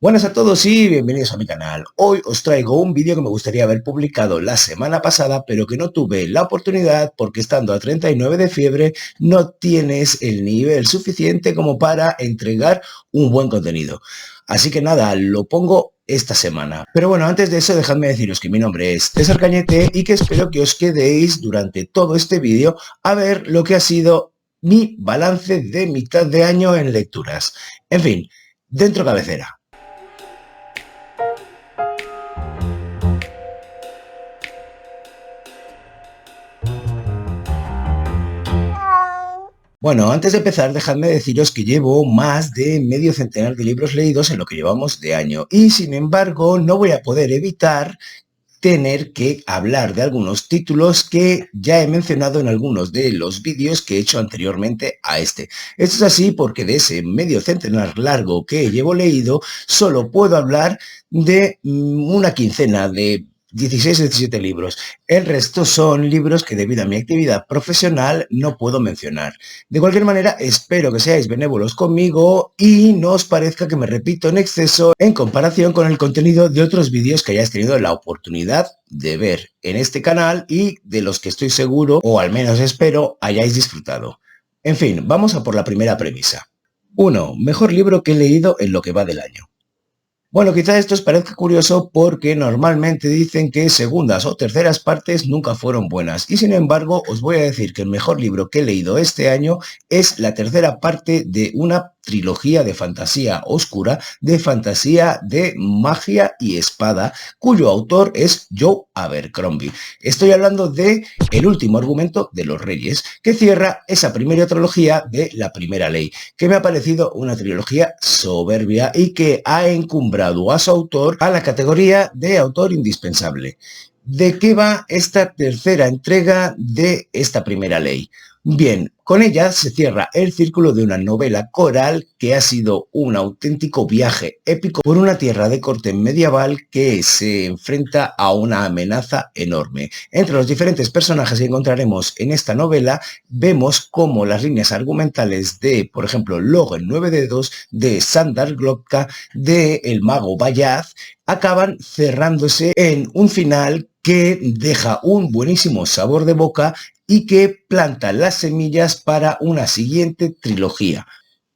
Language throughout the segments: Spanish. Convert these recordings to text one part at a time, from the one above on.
Buenas a todos y bienvenidos a mi canal. Hoy os traigo un vídeo que me gustaría haber publicado la semana pasada, pero que no tuve la oportunidad porque estando a 39 de fiebre no tienes el nivel suficiente como para entregar un buen contenido. Así que nada, lo pongo esta semana. Pero bueno, antes de eso dejadme deciros que mi nombre es César Cañete y que espero que os quedéis durante todo este vídeo a ver lo que ha sido mi balance de mitad de año en lecturas. En fin, dentro cabecera. Bueno, antes de empezar, dejadme deciros que llevo más de medio centenar de libros leídos en lo que llevamos de año y, sin embargo, no voy a poder evitar tener que hablar de algunos títulos que ya he mencionado en algunos de los vídeos que he hecho anteriormente a este. Esto es así porque de ese medio centenar largo que llevo leído, solo puedo hablar de una quincena de 16 o 17 libros. El resto son libros que debido a mi actividad profesional no puedo mencionar. De cualquier manera, espero que seáis benévolos conmigo y no os parezca que me repito en exceso en comparación con el contenido de otros vídeos que hayáis tenido la oportunidad de ver en este canal y de los que estoy seguro, o al menos espero, hayáis disfrutado. En fin, vamos a por la primera premisa. 1. Mejor libro que he leído en lo que va del año. Bueno, quizá esto os parezca curioso porque normalmente dicen que segundas o terceras partes nunca fueron buenas y sin embargo os voy a decir que el mejor libro que he leído este año es la tercera parte de una trilogía de fantasía oscura, de fantasía de magia y espada, cuyo autor es Joe Abercrombie. Estoy hablando de El último argumento de los reyes, que cierra esa primera trilogía de La primera ley, que me ha parecido una trilogía soberbia y que ha encumbrado a su autor a la categoría de autor indispensable. ¿De qué va esta tercera entrega de esta primera ley? Bien, con ella se cierra el círculo de una novela coral que ha sido un auténtico viaje épico por una tierra de corte medieval que se enfrenta a una amenaza enorme. Entre los diferentes personajes que encontraremos en esta novela, vemos cómo las líneas argumentales de, por ejemplo, Logan 9 dedos, de Sandar Glokta, de El mago Bayaz, acaban cerrándose en un final que deja un buenísimo sabor de boca y que planta las semillas para una siguiente trilogía.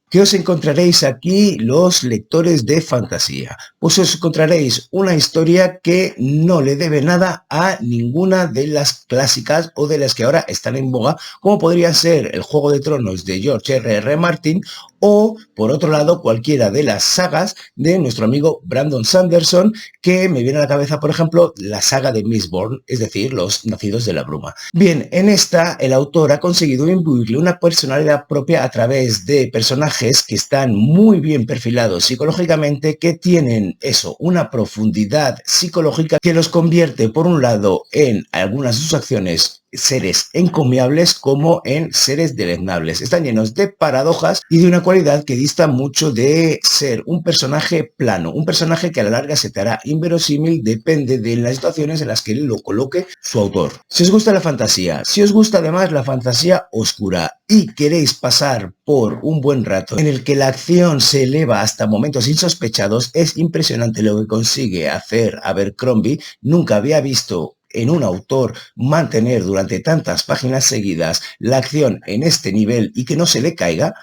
¿Qué os encontraréis aquí los lectores de fantasía? Pues os encontraréis una historia que no le debe nada a ninguna de las clásicas o de las que ahora están en boga, como podría ser El Juego de Tronos de George R.R. Martin o, por otro lado, cualquiera de las sagas de nuestro amigo Brandon Sanderson, que me viene a la cabeza, por ejemplo, la saga de Mistborn, es decir, Los Nacidos de la Bruma. Bien, en esta el autor ha conseguido imbuirle una personalidad propia a través de personajes que están muy bien perfilados psicológicamente, que tienen eso, una profundidad psicológica que los convierte, por un lado, en algunas de sus acciones seres encomiables como en seres deleznables. Están llenos de paradojas y de una cualidad que dista mucho de ser un personaje plano, un personaje que a la larga se te hará inverosímil, depende de las situaciones en las que lo coloque su autor. Si os gusta la fantasía, si os gusta además la fantasía oscura y queréis pasar por un buen rato en el que la acción se eleva hasta momentos insospechados, es impresionante lo que consigue hacer Abercrombie. Nunca había visto en un autor mantener durante tantas páginas seguidas la acción en este nivel y que no se le caiga.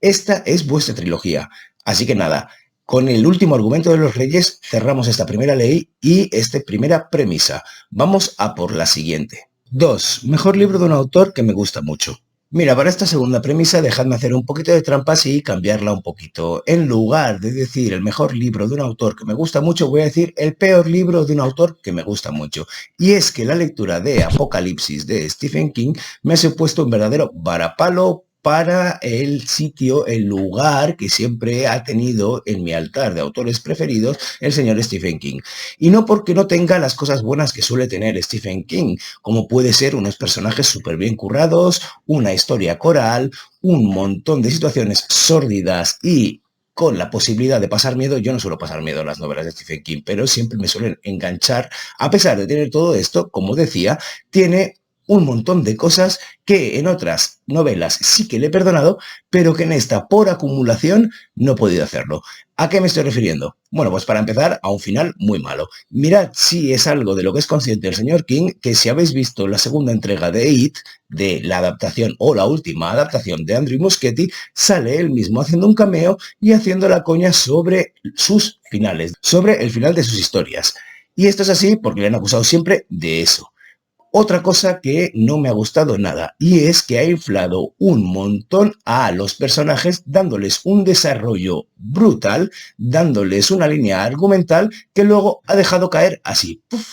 Esta es vuestra trilogía. Así que nada, con El último argumento de los reyes cerramos esta primera ley y esta primera premisa. Vamos a por la siguiente. 2. Mejor libro de un autor que me gusta mucho. Mira, para esta segunda premisa dejadme hacer un poquito de trampas y cambiarla un poquito. En lugar de decir el mejor libro de un autor que me gusta mucho, voy a decir el peor libro de un autor que me gusta mucho. Y es que la lectura de Apocalipsis de Stephen King me ha supuesto un verdadero varapalo para el sitio, el lugar que siempre ha tenido en mi altar de autores preferidos el señor Stephen King. Y no porque no tenga las cosas buenas que suele tener Stephen King, como puede ser unos personajes súper bien currados, una historia coral, un montón de situaciones sórdidas y con la posibilidad de pasar miedo. Yo no suelo pasar miedo en las novelas de Stephen King, pero siempre me suelen enganchar. A pesar de tener todo esto, como decía, tiene un montón de cosas que en otras novelas sí que le he perdonado, pero que en esta, por acumulación, no he podido hacerlo. ¿A qué me estoy refiriendo? Bueno, pues para empezar, a un final muy malo. Mirad si es algo de lo que es consciente el señor King, que si habéis visto la segunda entrega de It, de la adaptación o la última adaptación de Andrew Muschietti, sale él mismo haciendo un cameo y haciendo la coña sobre sus finales, sobre el final de sus historias. Y esto es así porque le han acusado siempre de eso. Otra cosa que no me ha gustado nada, y es que ha inflado un montón a los personajes, dándoles un desarrollo brutal, dándoles una línea argumental que luego ha dejado caer así, ¡puf!,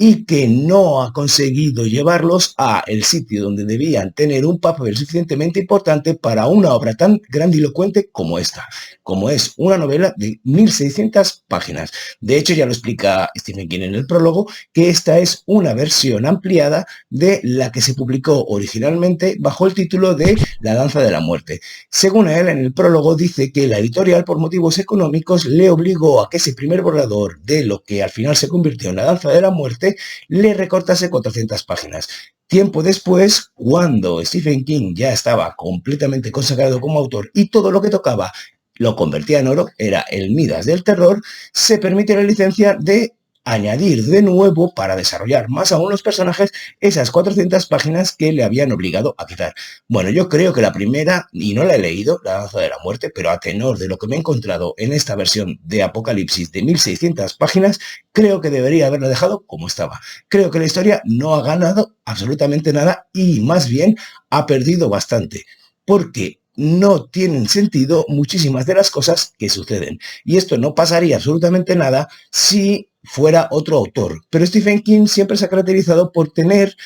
y que no ha conseguido llevarlos a el sitio donde debían tener un papel suficientemente importante para una obra tan grandilocuente como esta, como es una novela de 1600 páginas. De hecho, ya lo explica Stephen King en el prólogo, que esta es una versión ampliada de la que se publicó originalmente bajo el título de La danza de la muerte. Según él, en el prólogo dice que la editorial, por motivos económicos, le obligó a que ese primer borrador de lo que al final se convirtió en La danza de la muerte le recortase 400 páginas. Tiempo después, cuando Stephen King ya estaba completamente consagrado como autor y todo lo que tocaba lo convertía en oro, era el Midas del terror, se permite la licencia de añadir de nuevo, para desarrollar más aún los personajes, esas 400 páginas que le habían obligado a quitar. Bueno, yo creo que la primera, y no la he leído, La danza de la muerte, pero a tenor de lo que me he encontrado en esta versión de Apocalipsis de 1600 páginas, creo que debería haberla dejado como estaba. Creo que la historia no ha ganado absolutamente nada y más bien ha perdido bastante, porque no tienen sentido muchísimas de las cosas que suceden. Y esto no pasaría absolutamente nada si fuera otro autor. Pero Stephen King siempre se ha caracterizado por tener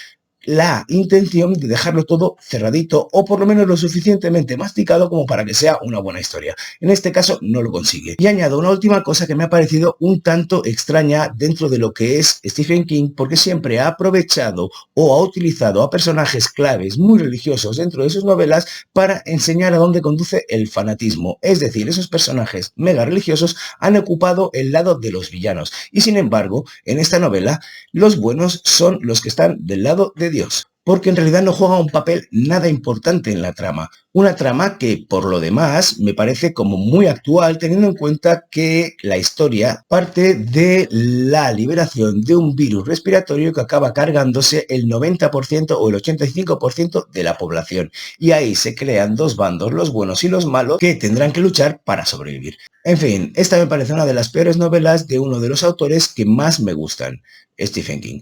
la intención de dejarlo todo cerradito o por lo menos lo suficientemente masticado como para que sea una buena historia. En este caso no lo consigue. Y añado una última cosa que me ha parecido un tanto extraña dentro de lo que es Stephen King, porque siempre ha aprovechado o ha utilizado a personajes claves muy religiosos dentro de sus novelas para enseñar a dónde conduce el fanatismo. Es decir, esos personajes mega religiosos han ocupado el lado de los villanos. Y sin embargo, en esta novela, los buenos son los que están del lado de Dios, porque en realidad no juega un papel nada importante en la trama. Una trama que, por lo demás, me parece como muy actual, teniendo en cuenta que la historia parte de la liberación de un virus respiratorio que acaba cargándose el 90% o el 85% de la población. Y ahí se crean dos bandos, los buenos y los malos, que tendrán que luchar para sobrevivir. En fin, esta me parece una de las peores novelas de uno de los autores que más me gustan, Stephen King.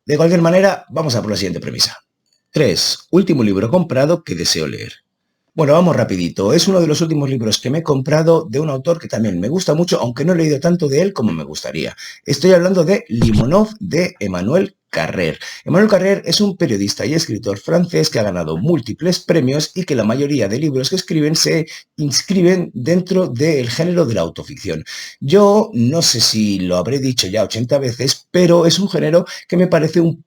De cualquier manera, vamos a por la siguiente premisa. 3. Último libro comprado que deseo leer. Bueno, vamos rapidito. Es uno de los últimos libros que me he comprado de un autor que también me gusta mucho, aunque no he leído tanto de él como me gustaría. Estoy hablando de Limonov, de Emmanuel Carrère. Emmanuel Carrère es un periodista y escritor francés que ha ganado múltiples premios y que la mayoría de libros que escriben se inscriben dentro del género de la autoficción. Yo no sé si lo habré dicho ya 80 veces, pero es un género que me parece un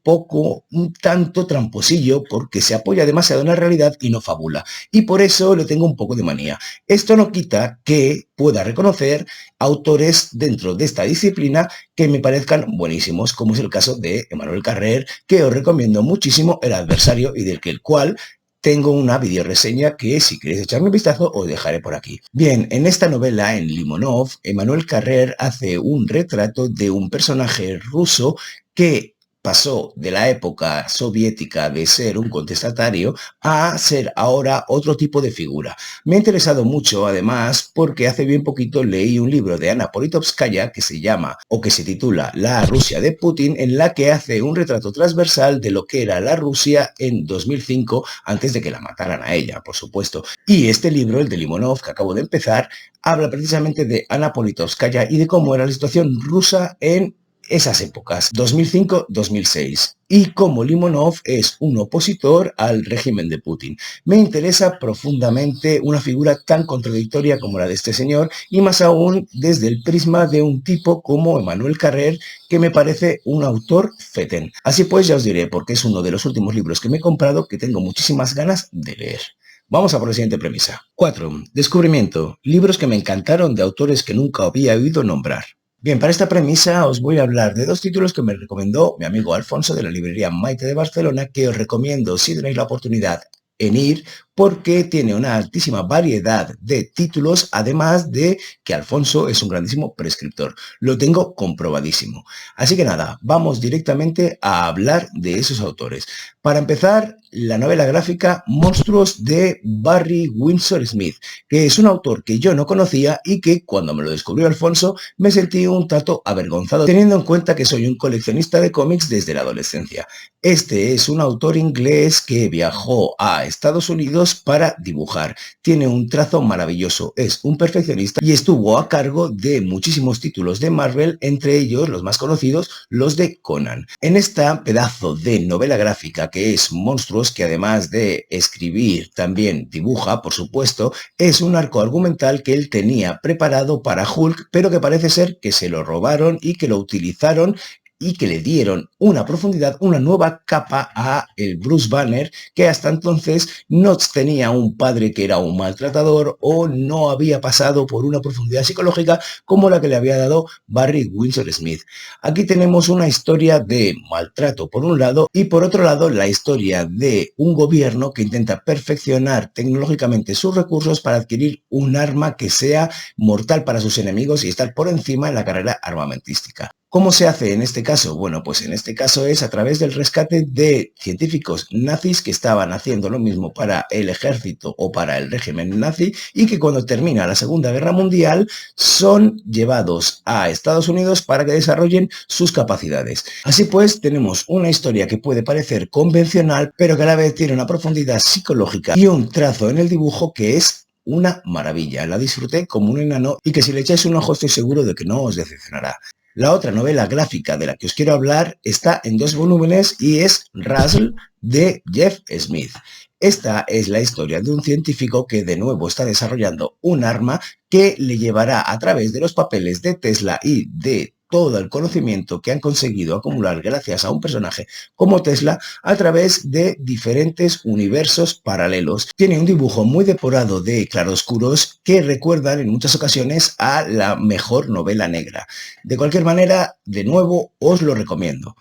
tanto tramposillo, porque se apoya demasiado en la realidad y no fabula. Y por eso le tengo un poco de manía. Esto no quita que pueda reconocer autores dentro de esta disciplina que me parezcan buenísimos, como es el caso de Emmanuel Carrère, que os recomiendo muchísimo, El adversario, y del cual tengo una videoreseña que, si queréis echarme un vistazo, os dejaré por aquí. Bien, en esta novela, en Limonov, Emmanuel Carrère hace un retrato de un personaje ruso que pasó de la época soviética de ser un contestatario a ser ahora otro tipo de figura. Me ha interesado mucho, además, porque hace bien poquito leí un libro de Anna Politkovskaya que se llama, o que se titula, La Rusia de Putin, en la que hace un retrato transversal de lo que era la Rusia en 2005, antes de que la mataran a ella, por supuesto. Y este libro, el de Limonov, que acabo de empezar, habla precisamente de Anna Politkovskaya y de cómo era la situación rusa en esas épocas, 2005-2006, y cómo Limonov es un opositor al régimen de Putin. Me interesa profundamente una figura tan contradictoria como la de este señor, y más aún desde el prisma de un tipo como Emmanuel Carrère, que me parece un autor fetén. Así pues, ya os diré, porque es uno de los últimos libros que me he comprado que tengo muchísimas ganas de leer. Vamos a por la siguiente premisa. 4. Descubrimiento. Libros que me encantaron de autores que nunca había oído nombrar. Bien, para esta premisa os voy a hablar de dos títulos que me recomendó mi amigo Alfonso de la librería Maite de Barcelona, que os recomiendo si tenéis la oportunidad en ir, porque tiene una altísima variedad de títulos, además de que Alfonso es un grandísimo prescriptor. Lo tengo comprobadísimo. Así que nada, vamos directamente a hablar de esos autores. Para empezar, la novela gráfica Monstruos de Barry Windsor Smith, que es un autor que yo no conocía y que cuando me lo descubrió Alfonso me sentí un tanto avergonzado, teniendo en cuenta que soy un coleccionista de cómics desde la adolescencia. Este es un autor inglés que viajó a Estados Unidos para dibujar. Tiene un trazo maravilloso, es un perfeccionista y estuvo a cargo de muchísimos títulos de Marvel, entre ellos los más conocidos, los de Conan. En esta pedazo de novela gráfica que es Monstruos, que además de escribir también dibuja, por supuesto, es un arco argumental que él tenía preparado para Hulk, pero que parece ser que se lo robaron y que lo utilizaron y que le dieron una profundidad, una nueva capa a el Bruce Banner, que hasta entonces no tenía un padre que era un maltratador o no había pasado por una profundidad psicológica como la que le había dado Barry Windsor Smith. Aquí tenemos una historia de maltrato por un lado y por otro lado la historia de un gobierno que intenta perfeccionar tecnológicamente sus recursos para adquirir un arma que sea mortal para sus enemigos y estar por encima en la carrera armamentística. ¿Cómo se hace en este caso? Bueno, pues en este caso es a través del rescate de científicos nazis que estaban haciendo lo mismo para el ejército o para el régimen nazi y que cuando termina la Segunda Guerra Mundial son llevados a Estados Unidos para que desarrollen sus capacidades. Así pues, tenemos una historia que puede parecer convencional, pero que a la vez tiene una profundidad psicológica y un trazo en el dibujo que es una maravilla. La disfruté como un enano y que si le echáis un ojo estoy seguro de que no os decepcionará. La otra novela gráfica de la que os quiero hablar está en 2 volúmenes y es Russell de Jeff Smith. Esta es la historia de un científico que de nuevo está desarrollando un arma que le llevará a través de los papeles de Tesla y de todo el conocimiento que han conseguido acumular gracias a un personaje como Tesla a través de diferentes universos paralelos. Tiene un dibujo muy depurado de claroscuros que recuerdan en muchas ocasiones a la mejor novela negra. De cualquier manera, de nuevo, os lo recomiendo.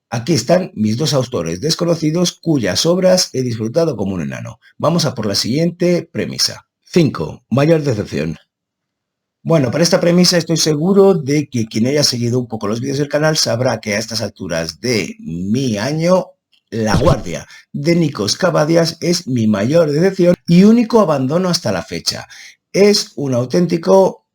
Aquí están mis dos autores desconocidos cuyas obras he disfrutado como un enano. Vamos a por la siguiente premisa. 5. Mayor decepción. Bueno, para esta premisa estoy seguro de que quien haya seguido un poco los vídeos del canal sabrá que a estas alturas de mi año, La Guardia de Nikos Kavadias es mi mayor decepción y único abandono hasta la fecha. Es un auténtico...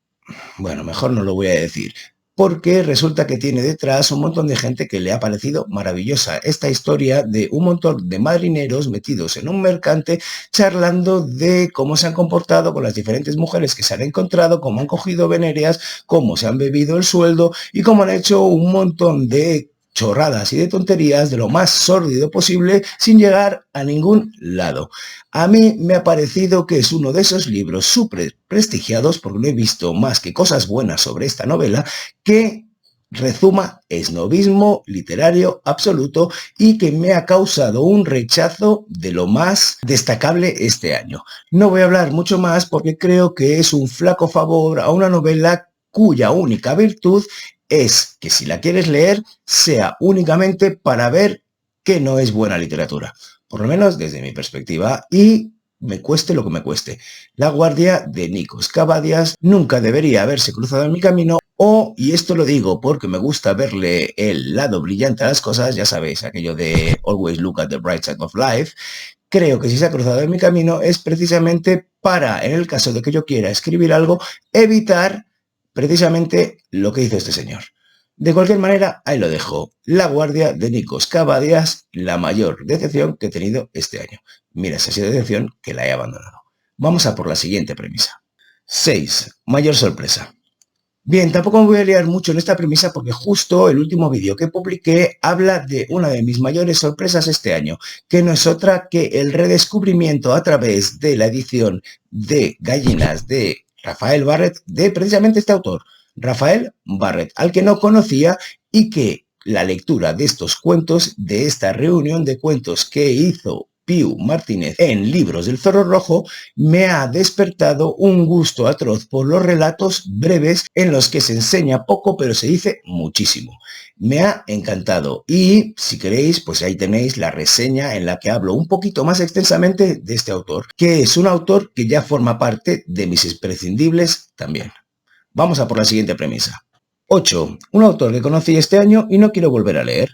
Bueno, mejor no lo voy a decir, porque resulta que tiene detrás un montón de gente que le ha parecido maravillosa esta historia de un montón de marineros metidos en un mercante charlando de cómo se han comportado con las diferentes mujeres que se han encontrado, cómo han cogido venerias, cómo se han bebido el sueldo y cómo han hecho un montón de chorradas y de tonterías de lo más sórdido posible sin llegar a ningún lado. A mí me ha parecido que es uno de esos libros súper prestigiados, porque no he visto más que cosas buenas sobre esta novela, que rezuma esnobismo literario absoluto y que me ha causado un rechazo de lo más destacable este año. No voy a hablar mucho más porque creo que es un flaco favor a una novela cuya única virtud es que si la quieres leer sea únicamente para ver que no es buena literatura, por lo menos desde mi perspectiva, y me cueste lo que me cueste. La Guardia de Nikos Kavadias nunca debería haberse cruzado en mi camino o, y esto lo digo porque me gusta verle el lado brillante a las cosas, ya sabéis, aquello de always look at the bright side of life, creo que si se ha cruzado en mi camino es precisamente para, en el caso de que yo quiera escribir algo, evitar precisamente lo que hizo este señor. De cualquier manera, ahí lo dejo. La Guardia de Nikos Kavadias, la mayor decepción que he tenido este año. Mira, esa ha sido decepción que la he abandonado. Vamos a por la siguiente premisa. 6. Mayor sorpresa. Bien, tampoco me voy a liar mucho en esta premisa porque justo el último vídeo que publiqué habla de una de mis mayores sorpresas este año, que no es otra que el redescubrimiento a través de la edición de Gallinas de Rafael Barrett, de precisamente este autor, Rafael Barrett, al que no conocía y que la lectura de estos cuentos, de esta reunión de cuentos que hizo Piu Martínez en Libros del Zorro Rojo, me ha despertado un gusto atroz por los relatos breves en los que se enseña poco pero se dice muchísimo. Me ha encantado y si queréis, pues ahí tenéis la reseña en la que hablo un poquito más extensamente de este autor, que es un autor que ya forma parte de mis imprescindibles también. Vamos a por la siguiente premisa. 8. Un autor que conocí este año y no quiero volver a leer.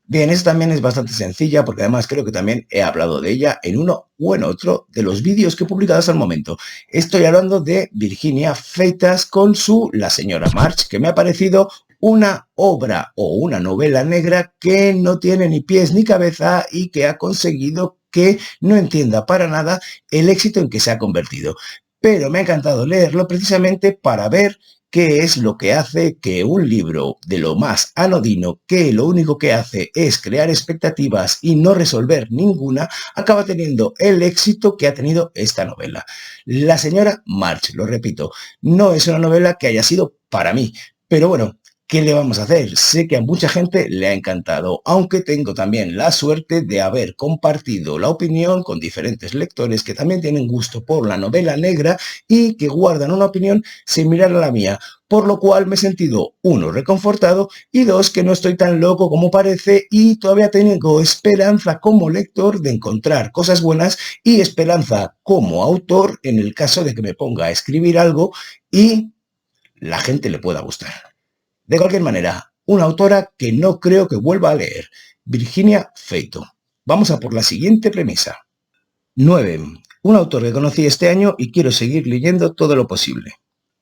Bien, esta también es bastante sencilla porque además creo que también he hablado de ella en uno o en otro de los vídeos que he publicado hasta el momento. Estoy hablando de Virginia Feitas con su La señora March, que me ha parecido una obra o una novela negra que no tiene ni pies ni cabeza y que ha conseguido que no entienda para nada el éxito en que se ha convertido. Pero me ha encantado leerlo precisamente para ver qué es lo que hace que un libro de lo más anodino, que lo único que hace es crear expectativas y no resolver ninguna, acaba teniendo el éxito que ha tenido esta novela. La señora March, lo repito, no es una novela que haya sido para mí, pero bueno, ¿qué le vamos a hacer? Sé que a mucha gente le ha encantado, aunque tengo también la suerte de haber compartido la opinión con diferentes lectores que también tienen gusto por la novela negra y que guardan una opinión similar a la mía, por lo cual me he sentido, uno, reconfortado y dos, que no estoy tan loco como parece y todavía tengo esperanza como lector de encontrar cosas buenas y esperanza como autor en el caso de que me ponga a escribir algo y la gente le pueda gustar. De cualquier manera, una autora que no creo que vuelva a leer, Virginia Feito. Vamos a por la siguiente premisa. 9. Un autor que conocí este año y quiero seguir leyendo todo lo posible.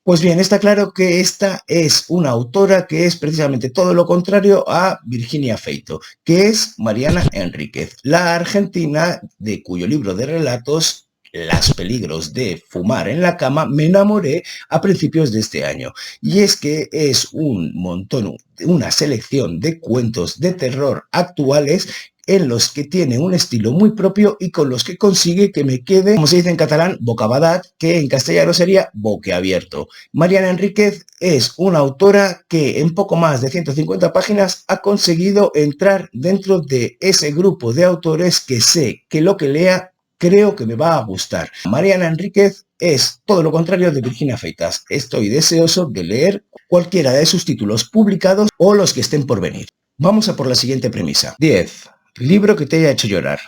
Pues bien, está claro que esta es una autora que es precisamente todo lo contrario a Virginia Feito, que es Mariana Enríquez, la argentina de cuyo libro de relatos Los peligros de fumar en la cama me enamoré a principios de este año. Y es que es un montón, una selección de cuentos de terror actuales en los que tiene un estilo muy propio y con los que consigue que me quede, como se dice en catalán, bocabadat, que en castellano sería boquiabierto. Mariana Enríquez es una autora que en poco más de 150 páginas ha conseguido entrar dentro de ese grupo de autores que sé que lo que lea creo que me va a gustar. Mariana Enríquez es todo lo contrario de Virginia Feitas. Estoy deseoso de leer cualquiera de sus títulos publicados o los que estén por venir. Vamos a por la siguiente premisa. 10. Libro que te haya hecho llorar.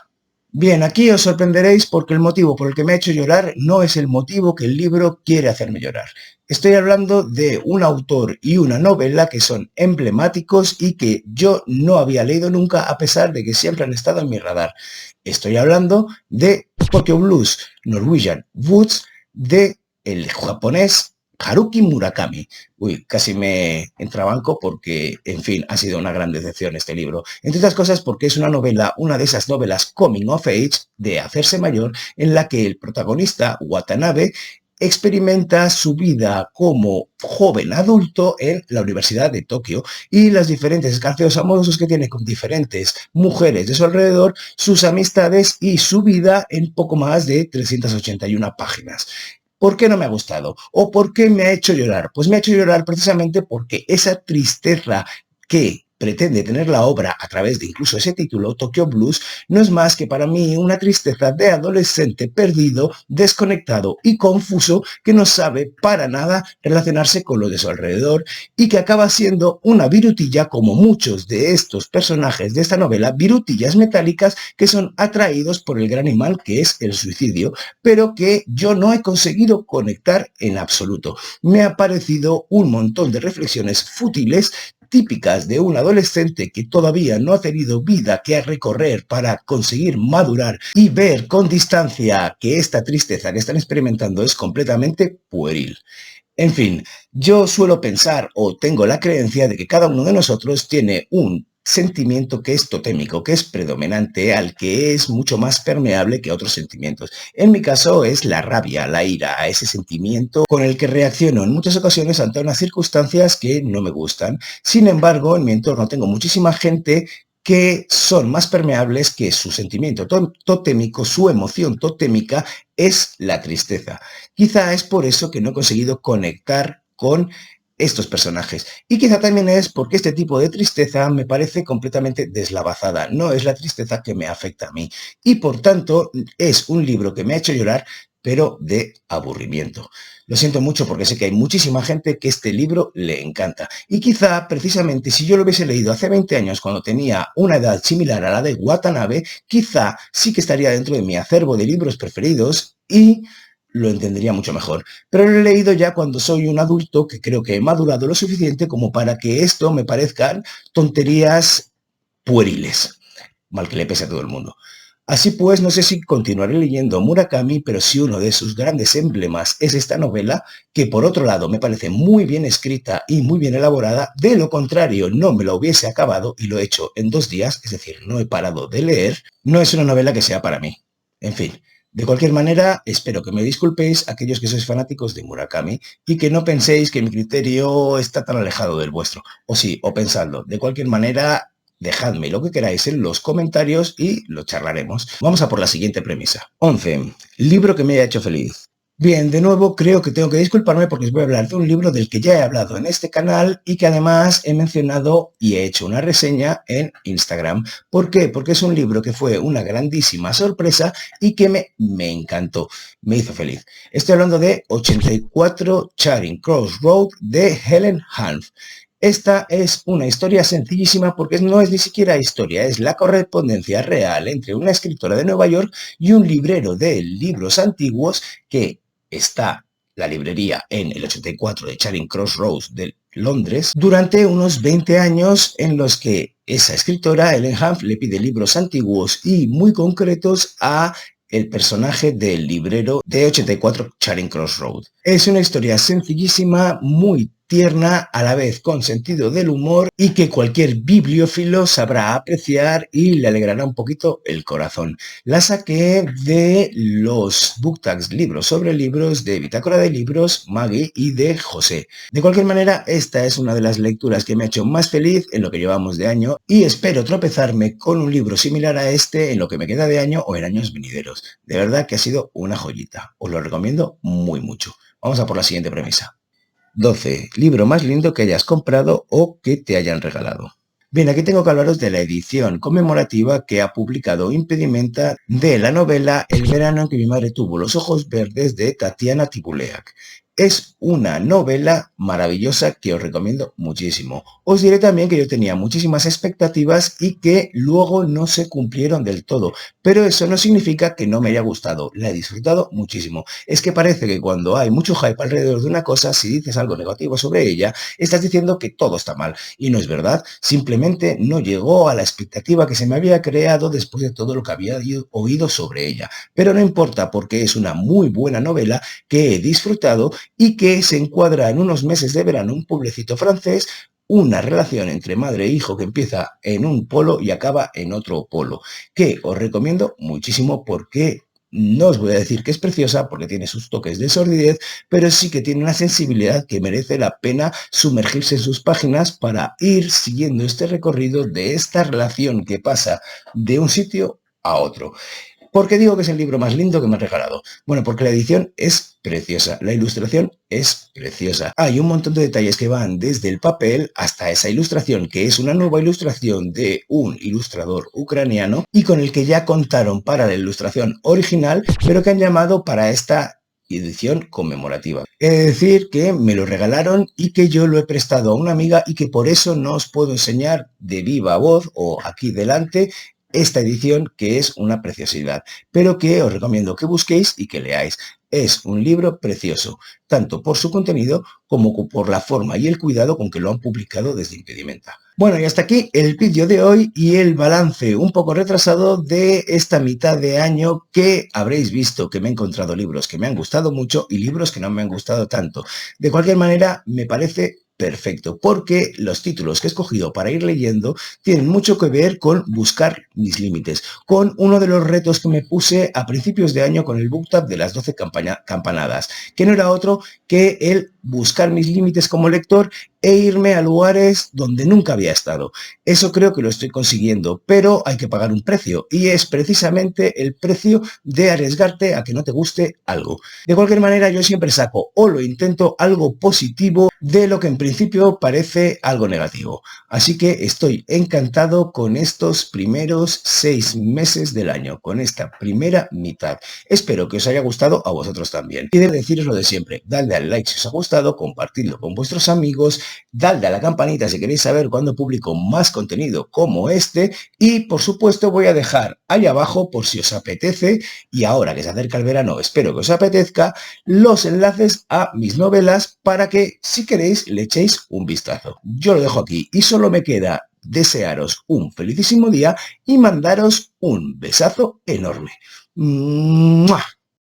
Bien, aquí os sorprenderéis porque el motivo por el que me ha hecho llorar no es el motivo que el libro quiere hacerme llorar. Estoy hablando de un autor y una novela que son emblemáticos y que yo no había leído nunca a pesar de que siempre han estado en mi radar. Estoy hablando de Tokyo Blues, Norwegian Woods, de el japonés Haruki Murakami. Uy, casi me entrabanco porque, en fin, ha sido una gran decepción este libro. Entre otras cosas porque es una novela, una de esas novelas coming of age, de hacerse mayor, en la que el protagonista, Watanabe, experimenta su vida como joven adulto en la Universidad de Tokio y las diferentes escarceos amorosos que tiene con diferentes mujeres de su alrededor, sus amistades y su vida en poco más de 381 páginas. ¿Por qué no me ha gustado? ¿O por qué me ha hecho llorar? Pues me ha hecho llorar precisamente porque esa tristeza que pretende tener la obra a través de incluso ese título, Tokyo Blues, no es más que para mí una tristeza de adolescente perdido, desconectado y confuso que no sabe para nada relacionarse con lo de su alrededor y que acaba siendo una virutilla como muchos de estos personajes de esta novela, virutillas metálicas que son atraídos por el gran imán que es el suicidio, pero que yo no he conseguido conectar en absoluto. Me ha parecido un montón de reflexiones fútiles típicas de un adolescente que todavía no ha tenido vida que recorrer para conseguir madurar y ver con distancia que esta tristeza que están experimentando es completamente pueril. En fin, yo suelo pensar o tengo la creencia de que cada uno de nosotros tiene un sentimiento que es totémico, que es predominante, al que es mucho más permeable que otros sentimientos. En mi caso es la rabia, la ira, a ese sentimiento con el que reacciono en muchas ocasiones ante unas circunstancias que no me gustan. Sin embargo, en mi entorno tengo muchísima gente que son más permeables, que su sentimiento totémico, su emoción totémica es la tristeza. Quizá es por eso que no he conseguido conectar con estos personajes. Y quizá también es porque este tipo de tristeza me parece completamente deslavazada, no es la tristeza que me afecta a mí. Y por tanto es un libro que me ha hecho llorar, pero de aburrimiento. Lo siento mucho porque sé que hay muchísima gente que este libro le encanta. Y quizá, precisamente, si yo lo hubiese leído hace 20 años, cuando tenía una edad similar a la de Watanabe, quizá sí que estaría dentro de mi acervo de libros preferidos y lo entendería mucho mejor. Pero lo he leído ya cuando soy un adulto que creo que he madurado lo suficiente como para que esto me parezcan tonterías pueriles, mal que le pese a todo el mundo. Así pues, no sé si continuaré leyendo Murakami, pero si uno de sus grandes emblemas es esta novela, que por otro lado me parece muy bien escrita y muy bien elaborada, de lo contrario no me la hubiese acabado y lo he hecho en 2 días, es decir, no he parado de leer, no es una novela que sea para mí. En fin, de cualquier manera, espero que me disculpéis aquellos que sois fanáticos de Murakami y que no penséis que mi criterio está tan alejado del vuestro. O sí, o pensadlo. De cualquier manera, dejadme lo que queráis en los comentarios y lo charlaremos. Vamos a por la siguiente premisa. 11. Libro que me haya hecho feliz. Bien, de nuevo creo que tengo que disculparme porque os voy a hablar de un libro del que ya he hablado en este canal y que además he mencionado y he hecho una reseña en Instagram. ¿Por qué? Porque es un libro que fue una grandísima sorpresa y que me encantó, me hizo feliz. Estoy hablando de 84 Charing Cross Road de Helen Hanff. Esta es una historia sencillísima porque no es ni siquiera historia, es la correspondencia real entre una escritora de Nueva York y un librero de libros antiguos que está la librería en el 84 de Charing Cross Road de Londres durante unos 20 años en los que esa escritora, Helen Hanff, le pide libros antiguos y muy concretos a el personaje del librero de 84 Charing Cross Road. Es una historia sencillísima, muy tierna, a la vez con sentido del humor y que cualquier bibliófilo sabrá apreciar y le alegrará un poquito el corazón. La saqué de los BookTags libros sobre libros de Bitácora de Libros, Maggie y de José. De cualquier manera, esta es una de las lecturas que me ha hecho más feliz en lo que llevamos de año y espero tropezarme con un libro similar a este en lo que me queda de año o en años venideros. De verdad que ha sido una joyita. Os lo recomiendo muy mucho. Vamos a por la siguiente premisa. 12. Libro más lindo que hayas comprado o que te hayan regalado. Bien, aquí tengo que hablaros de la edición conmemorativa que ha publicado Impedimenta de la novela El verano en que mi madre tuvo los ojos verdes de Tatiana Tibuleac. Es una novela maravillosa que os recomiendo muchísimo. Os diré también que yo tenía muchísimas expectativas y que luego no se cumplieron del todo, pero eso no significa que no me haya gustado. La he disfrutado muchísimo. Es que parece que cuando hay mucho hype alrededor de una cosa, si dices algo negativo sobre ella, estás diciendo que todo está mal. Y no es verdad. Simplemente no llegó a la expectativa que se me había creado después de todo lo que había oído sobre ella. Pero no importa porque es una muy buena novela que he disfrutado y que se encuadra en unos meses de verano, un pueblecito francés, una relación entre madre e hijo que empieza en un polo y acaba en otro polo, que os recomiendo muchísimo porque no os voy a decir que es preciosa porque tiene sus toques de sordidez, pero sí que tiene una sensibilidad que merece la pena sumergirse en sus páginas para ir siguiendo este recorrido de esta relación que pasa de un sitio a otro. ¿Por qué digo que es el libro más lindo que me han regalado? Bueno, porque la edición es preciosa, la ilustración es preciosa. Hay un montón de detalles que van desde el papel hasta esa ilustración, que es una nueva ilustración de un ilustrador ucraniano y con el que ya contaron para la ilustración original, pero que han llamado para esta edición conmemorativa. He de decir que me lo regalaron y que yo lo he prestado a una amiga y que por eso no os puedo enseñar de viva voz o aquí delante esta edición que es una preciosidad, pero que os recomiendo que busquéis y que leáis. Es un libro precioso, tanto por su contenido como por la forma y el cuidado con que lo han publicado desde Impedimenta. Bueno, y hasta aquí el vídeo de hoy y el balance un poco retrasado de esta mitad de año que habréis visto que me he encontrado libros que me han gustado mucho y libros que no me han gustado tanto. De cualquier manera, me parece perfecto, porque los títulos que he escogido para ir leyendo tienen mucho que ver con buscar mis límites, con uno de los retos que me puse a principios de año con el BookTab de las 12 campanadas, que no era otro que el buscar mis límites como lector e irme a lugares donde nunca había estado. Eso creo que lo estoy consiguiendo, pero hay que pagar un precio, y es precisamente el precio de arriesgarte a que no te guste algo. De cualquier manera, yo siempre saco, o lo intento, algo positivo de lo que empecé principio parece algo negativo, así que estoy encantado con estos primeros 6 meses del año, con esta primera mitad. Espero que os haya gustado a vosotros también. Y de deciros lo de siempre, dadle al like si os ha gustado, compartidlo con vuestros amigos, dadle a la campanita si queréis saber cuándo publico más contenido como este y por supuesto voy a dejar ahí abajo por si os apetece y ahora que se acerca el verano espero que os apetezca los enlaces a mis novelas para que si queréis le echéis un vistazo. Yo lo dejo aquí y solo me queda desearos un felicísimo día y mandaros un besazo enorme. ¡Mua!